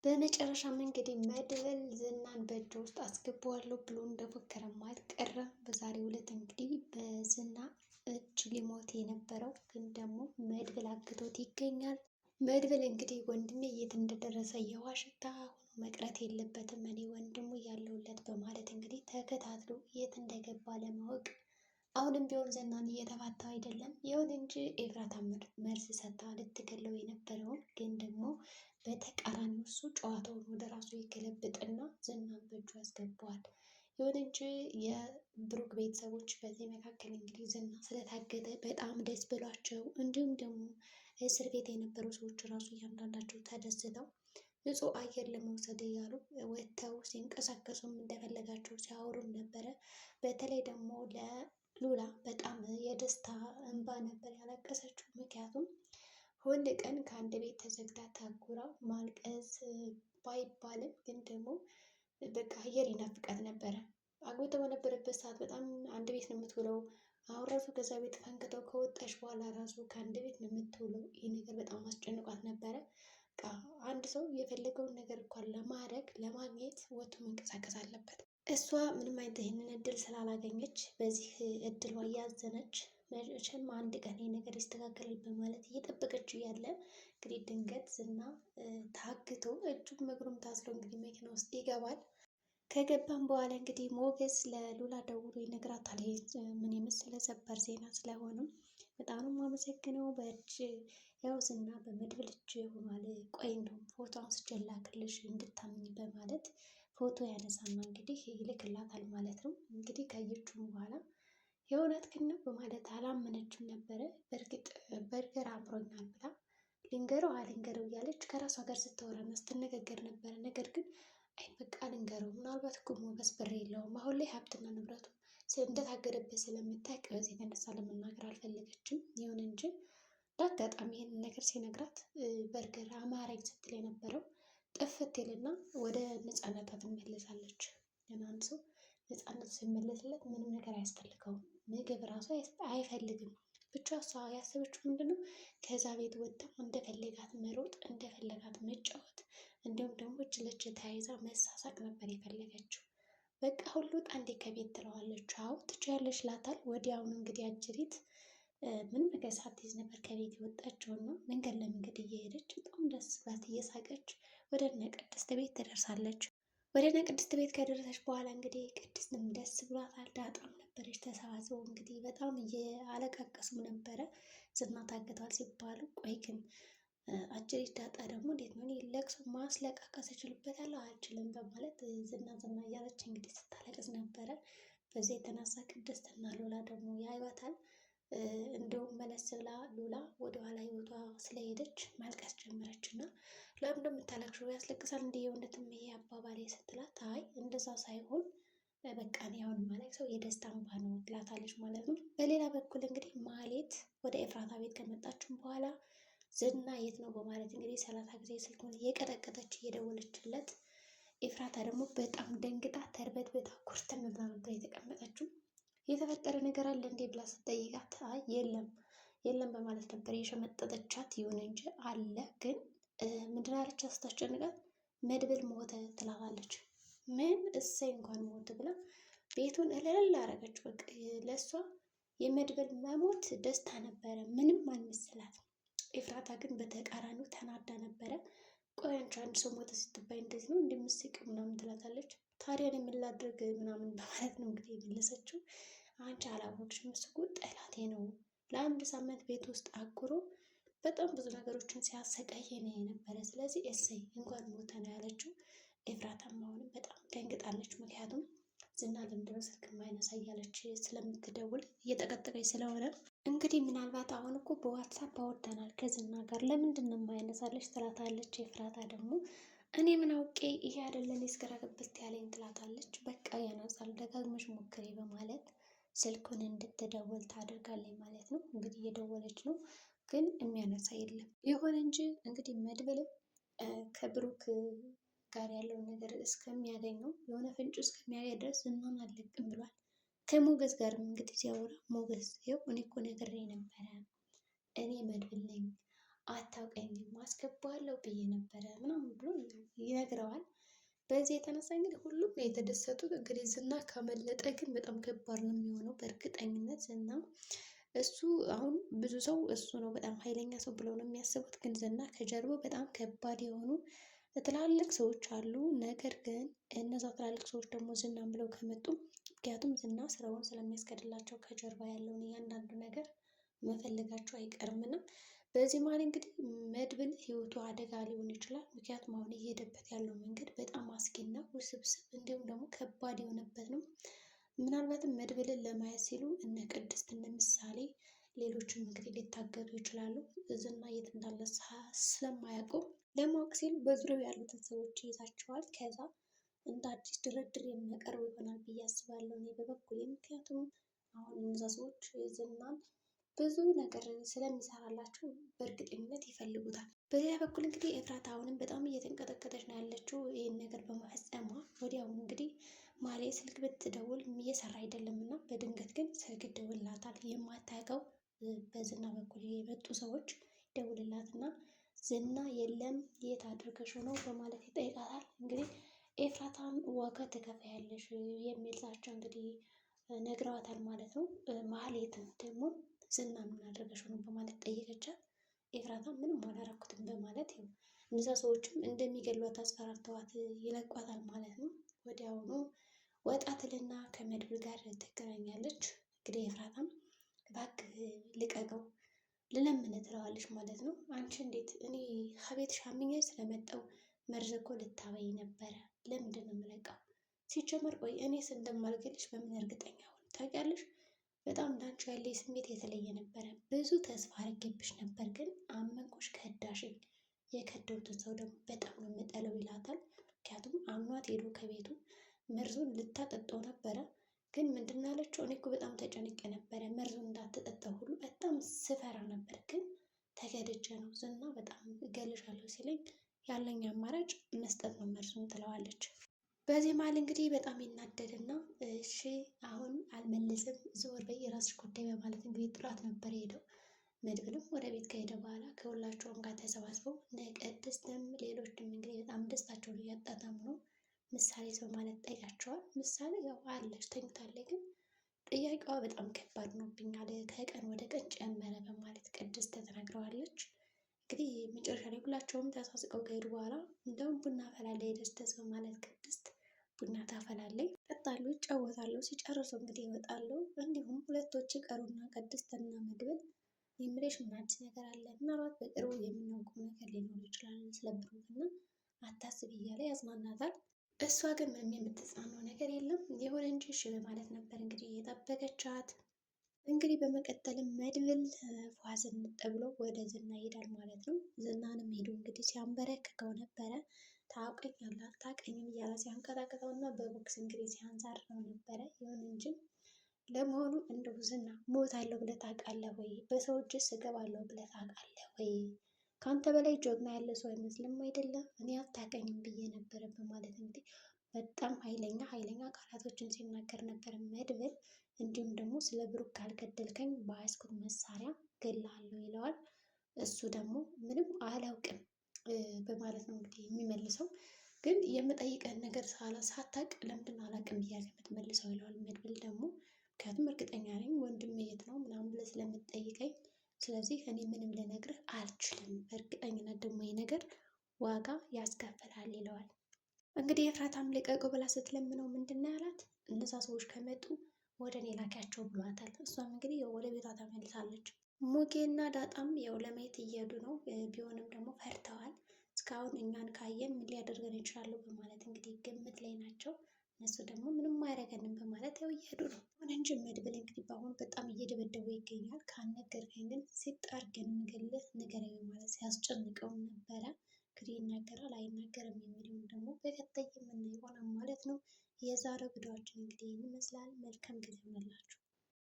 በመጨረሻም እንግዲህ መድብል ዝናን በእጅ ውስጥ አስገባዋለሁ ብሎ እንደፎከረም አልቀረም። በዛሬው ዕለት እንግዲህ በዝና እጅ ሊሞት የነበረው ግን ደግሞ መድብል አግቶት ይገኛል። መድብል እንግዲህ ወንድሜ የት እንደደረሰ የውሃ ሽታ ሆኖ መቅረት የለበትም እኔ ወንድሙ ያለውለት በማለት እንግዲህ ተከታትሎ የት እንደገባ ለማወቅ አሁንም ቢሆን ዝናን እየተፋታው አይደለም። ይሁን እንጂ ኤፍራታ መርዝ ሰጥታ ልትገለው የነበረውን ግን ደግሞ በተቃራኒው እሱ ጨዋታውን ወደ ራሱ ይገለብጥና ዝናን በእጁ ያስገባዋል። ይሁን እንጂ የብሩክ ቤተሰቦች በዚህ መካከል እንግዲህ ዝና ስለታገተ በጣም ደስ ብሏቸው እንዲሁም ደግሞ እስር ቤት የነበሩ ሰዎች ራሱ እያንዳንዳቸው ተደስተው ንጹህ አየር ለመውሰድ እያሉ ወጥተው ሲንቀሳቀሱም እንደፈለጋቸው ሲያወሩም ነበረ። በተለይ ደግሞ ለሉላ በጣም የደስታ እንባ ነበር ያለቀሰችው። ምክንያቱም ሁል ቀን ከአንድ ቤት ተዘግታ ታጉራ ማልቀስ ባይባልም ግን ደግሞ በቃ አየር ይናፍቃት ነበረ። አግብቶ በነበረበት ሰዓት በጣም አንድ ቤት ነው የምትውለው። አሁን ራሱ ከዛ ቤት ፈንክተው ከወጣች በኋላ ራሱ ከአንድ ቤት ነው የምትውለው። ይህ ነገር በጣም አስጨንቋት ነበረ። በቃ አንድ ሰው የፈለገውን ነገር እንኳን ለማድረግ ለማግኘት ወጥቶ መንቀሳቀስ አለበት። እሷ ምንም አይነት ይህንን እድል ስላላገኘች በዚህ እድሏ እያዘነች መቼም አንድ ቀን ይህ ነገር ይስተካከላል በማለት እየጠበቀች እያለ እንግዲህ ድንገት ዝና ታግቶ እጁም እግሩም ታስሮ እንግዲህ መኪና ውስጥ ይገባል። ከገባም በኋላ እንግዲህ ሞገስ ለሉላ ደውሎ ይነግራታል። ምን የመሰለ ሰበር ዜና ስለሆነም በጣም ነው የማመሰግነው በእጅ ያው ዝና በመድብል እጅ ሆኗል። ቆይ እንደውም ፎቶ አንስቼ ላክልሽ እንድታምኝ በማለት ፎቶ ያነሳና እንግዲህ ይልክላታል ማለት ነው። እንግዲህ ካየችውም በኋላ የእውነት ግን ነው በማለት አላመነችም ነበረ። በእርግጥ በርገር አምሮኛል ብላ ልንገረው አልንገረው እያለች ከራሷ ጋር ስታወራና ስትነጋገር ነበረ። ነገር ግን አይ በቃ ልንገረው፣ ምናልባት እኮ ሞገስ ብር የለውም አሁን ላይ ሀብትና ንብረቱ እንደታገደበት ስለምታውቅ በዚህ የተነሳ ለመናገር አልፈለገችም። ይሁን እንጂ ለአጋጣሚ ይህንን ነገር ሲነግራት በርገር አማረኝ ስትል የነበረው ጥፍት ይልና ወደ ነፃነቷ ትመለሳለች። ግን አንድ ሰው ነፃነቱ ሲመለስለት ምንም ነገር አያስፈልገውም። ምግብ ራሱ አይፈልግም። ብቻ እሷ ያሰበችው ምንድነው ከዛ ቤት ወጥታ እንደፈለጋት መሮጥ፣ እንደፈለጋት መጫወት እንዲሁም ደግሞ እጅ ለእጅ ተያይዛ መሳሳቅ ነበር የፈለገችው። በቃ ሁሉ ጣንዴ ከቤት ትለዋለች። አዎ ትችያለሽ ይላታል። ወዲያውኑ እንግዲህ አጅሪት ምንም ነገር ሳትይዝ ነበር ከቤት የወጣችውና መንገድ ለመንገድ እየሄደች በጣም ደስ ብላት እየሳቀች ወደ እነ ቅድስት ቤት ትደርሳለች። ወደ እነ ቅድስት ቤት ከደረሰች በኋላ እንግዲህ ቅድስትም ደስ ብሏታል። ዳጣም ነበረች። ተሰባስበው እንግዲህ በጣም እያለቃቀሱ ነበረ ዝና ታግቷል ሲባሉ። ቆይ ግን አጅሪት ዳጣ ደግሞ እንዴት ነው እኔ ለቅሶ ማስለቃቀስ እችልበታለሁ አልችልም በማለት ዝና ዝና እያለች እንግዲህ ስታለቅስ ነበረ። በዚህ የተነሳ ቅድስትና ሉላ ደግሞ ያዩዋታል። እንደውም መለስ ብላ ሉላ ወደኋላ ህይወቷ ስለሄደች ማልቀስ ጀመረች እና ለምን እንደምታለቅሽው ያስለቅሳል እንደ የእውነትም ይሄ አባባሌ ስትላት አይ እንደዛ ሳይሆን በቃ እኔ አሁን የማለቅሰው የደስታ እንባ ነው ትላታለች ማለት ነው። በሌላ በኩል እንግዲህ ማህሌት ወደ ኤፍራታ ቤት ከመጣችም በኋላ ዝና የት ነው በማለት እንግዲህ 30 ጊዜ ስልኩን እየቀጠቀጠች እየደወለችለት፣ ኤፍራታ ደግሞ በጣም ደንግጣ ተርበትብታ ኩርትም ብላ ነበር የተቀመጠችው። የተፈጠረ ነገር አለ እንዴ ብላ ስትጠይቃት አይ የለም የለም በማለት ነበር የሸመጠጠቻት። ይሁን እንጂ አለ ግን ምንድን አለቻት ስታስጨንቃት መድብል ሞተ ትላታለች። ምን እሰይ እንኳን ሞት ብላ ቤቱን እልል አረገች። በቃ ለእሷ የመድብል መሞት ደስታ ነበረ፣ ምንም አልመሰላትም። ኤፍራታ ግን በተቃራኒው ተናዳ ነበረ። ቆይ አንቺ አንድ ሰው ሞተ ስትባይ እንደዚህ ነው እንደምትስቅ ምናምን ትላታለች። ታዲያ እኔ ምን ላድርግ ምናምን በማለት ነው እንግዲህ የመለሰችው። አንቺ አላወቅሽም እሱ እኮ ጠላቴ ነው፣ ለአንድ ሳምንት ቤት ውስጥ አጉሮ በጣም ብዙ ነገሮችን ሲያሰቃየን የነበረ፣ ስለዚህ እሰይ እንኳን ሞተ ነው ያለችው። ኤፍራታም አሁንም በጣም ደንግጣለች። ምክንያቱም ዝና ለምንድነው ስልክ የማይነሳ እያለች ስለምትደውል እየጠቀጠቀች ስለሆነ እንግዲህ ምናልባት አሁን እኮ በዋትሳፕ አወርተናል ከዝና ጋር ለምንድን ነው የማይነሳለች ትላታለች። ኤፍራታ ደግሞ እኔ ምን አውቄ ይሄ አይደለም የስገራ ገብት ያለኝ ትላታለች። በቃ ያነሳል ደጋግመሽ ሞክሬ በማለት ስልኩን እንድትደውል ታደርጋለች ማለት ነው። እንግዲህ እየደወለች ነው ግን የሚያነሳ የለም። ይሁን እንጂ እንግዲህ መድብልም ከብሩክ ጋር ያለውን ነገር እስከሚያገኘው የሆነ ፍንጩ እስከሚያገኝ ድረስ ዝናን አልለቅም ብሏል። ከሞገስ ጋርም እንግዲህ ሲያወራ ሞገስ ይኸው እኔ እኮ ነግሬ ነበረ እኔ መድብል ነኝ አታውቀኝም አስገባዋለሁ ብዬ ነበረ ምናምን ብሎ ይነግረዋል። በዚህ የተነሳ እንግዲህ ሁሉም ነው የተደሰቱት። እንግዲህ ዝና ካመለጠ ግን በጣም ከባድ ነው የሚሆነው በእርግጠኝነት። ዝና እሱ አሁን ብዙ ሰው እሱ ነው በጣም ኃይለኛ ሰው ብለው ነው የሚያስቡት፣ ግን ዝና ከጀርባው በጣም ከባድ የሆኑ ትላልቅ ሰዎች አሉ። ነገር ግን እነዛ ትላልቅ ሰዎች ደግሞ ዝናን ብለው ከመጡ፣ ምክንያቱም ዝና ስራውን ስለሚያስገድላቸው ከጀርባ ያለውን እያንዳንዱ ነገር መፈለጋቸው አይቀርምና በዚህ መሀል እንግዲህ መድብል ህይወቱ አደጋ ሊሆን ይችላል። ምክንያቱም አሁን እየሄደበት ያለው መንገድ በጣም አስጊና ውስብስብ እንዲሁም ደግሞ ከባድ የሆነበት ነው። ምናልባትም መድብልን ለማየት ሲሉ እነ ቅድስት እነ ምሳሌ ሌሎችም እንግዲህ ሊታገቱ ይችላሉ። ዝና የት እንዳለ ስለማያውቁ ለማወቅ ሲሉ በዙሪያው ያሉትን ሰዎች ይይዛቸዋል። ከዛ እንደ አዲስ ድርድር የሚያቀርቡ ይሆናል ብዬ አስባለሁ እኔ በበኩሌ። ምክንያቱም አሁን እነዛ ሰዎች ዝናን ብዙ ነገር ስለሚሰራላቸው በእርግጠኝነት ይፈልጉታል። በሌላ በኩል እንግዲህ ኤፍራታ አሁንም በጣም እየተንቀጠቀጠች ነው ያለችው ይህን ነገር በመፈጸሟ። ወዲያውኑ እንግዲህ ማህሌት ስልክ ብትደውል እየሰራ አይደለም እና በድንገት ግን ስልክ ይደውልላታል። የማታውቀው በዝና በኩል የመጡ ሰዎች ይደውልላትና ዝና የለም የት አድርገሽው ነው በማለት ይጠይቃታል። እንግዲህ ኤፍራታም ዋጋ ትከፍያለሽ የሚል ዛቻ እንግዲህ ነግረዋታል ማለት ነው። ማህሌትም ደግሞ ዝና ምን አድርገሽው ነው በማለት ጠየቀቻት። ኤፍራታ ምንም አላረኩትም በማለት እነዛ ሰዎችም እንደሚገሏት አስፈራርተዋት ይለቋታል ማለት ነው። ወዲያውኑ ወጣ ትልና ከመድብል ጋር ትገናኛለች። እንግዲህ ኤፍራታም እባክህ ልቀቀው ልለምን ትለዋለች ማለት ነው። አንቺ እንዴት እኔ ከቤትሽ አምኜ ስለመጣው መርዝ እኮ ልታበይ ነበረ፣ ለምንድን ነው የምለቀው? ሲጀመር ቆይ እኔስ እንደማልገልሽ በምን እርግጠኛ ሆን? ታውቂያለሽ በጣም እንዳንቺ ያለ ስሜት የተለየ ነበረ። ብዙ ተስፋ አድርጌብሽ ነበር፣ ግን አመንኩሽ፣ ከዳሽኝ። የከደውትን ሰው ደግሞ በጣም ነው የምጠለው ይላታል። ምክንያቱም አምኗት ሄዶ ከቤቱ መርዙን ልታጠጣው ነበረ። ግን ምንድን አለችው? እኔ እኮ በጣም ተጨንቄ ነበረ፣ መርዙን እንዳትጠጣው ሁሉ በጣም ስፈራ ነበር፣ ግን ተገድጄ ነው። ዝና በጣም እገልሻለሁ ሲለኝ ያለኝ አማራጭ መስጠት ነው መርዙን ትለዋለች። በዚህ መሀል እንግዲህ በጣም ይናደድና እሺ አሁን አልመልስም ዞር በይ የራስሽ ጉዳይ በማለት እንግዲህ ጥሏት ነበር የሄደው። መድብልም ወደ ቤት ከሄደ በኋላ ከሁላቸውም ጋር ተሰባስበው ቅድስትም ሌሎችም እንግዲህ በጣም ደስታቸውን እያጣጣሙ ነው። ምሳሌ ሰው ማለት ጠይቃቸዋል። ምሳሌ ያው አለች ተኝታለች፣ ግን ጥያቄዋ በጣም ከባድ ሆኖብኛል ከቀን ወደ ቀን ጨመረ በማለት ቅድስት ተናግረዋለች። እንግዲህ መጨረሻ ላይ ሁላቸውም ተሳስቀው ከሄዱ በኋላ እንደውም ቡና አፈላለች የደስደስ በማለት ቅድስት ቡና ታፈላለች። ይጠጣሉ፣ ይጫወታሉ። ሲጨርሱ እንግዲህ ይወጣሉ። እንዲሁም ሁለቶች ቀሩና ቅድስትና መድብል የምልሽ ምን አዲስ ነገር አለ? ምናልባት በቅርቡ የምናውቀው ነገር ሊኖር ይችላል ስለ ብሩክ እና አታስቢ እያለ ያጽናናታል። እሷ ግን ምንም የምትጽናናው ነገር የለም። ይሁን እንጂ እሺ በማለት ነበር እንግዲህ የጠበቀቻት። እንግዲህ በመቀጠልም መድብል ፏዝን ብሎ ወደ ዝና ይሄዳል ማለት ነው። ዝናንም ሄዶ እንግዲህ ሲያንበረክከው ነበረ። ታውቀኛለህ አታውቀኝም እያለ ሲያንቀጣቅጠው እና በቦክስ እንግዲህ ሲያንዛርረው ነበረ። ይሁን እንጂ ለመሆኑ እንደው ዝና ሞታለሁ ብለህ ታውቃለህ ወይ? በሰው እጅስ እገባለሁ ብለህ ታውቃለህ ወይ? ከአንተ በላይ ጀግና ያለ ሰው አይመስልም አይደለም? እኔ አታውቀኝም ብዬ ነበረ በማለት እንግዲህ በጣም ኃይለኛ ቃላቶችን ሲናገር ነበር መድብል። እንዲሁም ደግሞ ስለ ብሩክ ካልገደልከኝ በያዝኩት መሳሪያ ገድልሃለሁ ይለዋል። እሱ ደግሞ ምንም አላውቅም በማለት ነው እንግዲህ የሚመልሰው። ግን የምጠይቀን ነገር ሳታውቅ ለምንድን ነው አላውቅም እያልክ የምትመልሰው ይለዋል። መድብል ደግሞ ምክንያቱም እርግጠኛ ነኝ ወንድሜ የት ነው ምናምን ብለህ ስለምትጠይቀኝ፣ ስለዚህ እኔ ምንም ልነግርህ አልችልም። በእርግጠኝነት ደግሞ ይህ ነገር ዋጋ ያስከፍላል ይለዋል። እንግዲህ ኤፍራታም ልቀቀው ብላ ስትለምነው ምንድን ነው ያላት? እነዛ ሰዎች ከመጡ ወደ እኔ ላኪያቸው ብሏታል። እሷም እንግዲህ ወደ ቤቷ ተመልሳለች። ሙጌና ዳጣም ያው ለማየት እየሄዱ ነው። ቢሆንም ደግሞ ፈርተዋል። እስካሁን እኛን ካየን ምን ሊያደርገን ይችላሉ በማለት እንግዲህ ግምት ላይ ናቸው። እነሱ ደግሞ ምንም አያደርገንም በማለት ያው እየሄዱ ነው። ሆነ እንጂ መድብል እንግዲህ በአሁኑ በጣም እየደበደበው ይገኛል። ካልነገርከኝ ግን ሲጣርገን ምገልህ ንገረኝ ማለት ሲያስጨንቀው ነበረ። እንግዲህ ይናገራል አይናገርም የሚለውን ደግሞ በቀጣይ የምናየው ይሆናል ማለት ነው። የዛሬው ቪዲዮአችን እንግዲህ ይህን ይመስላል። መልካም ጊዜ ይሆንላችሁ።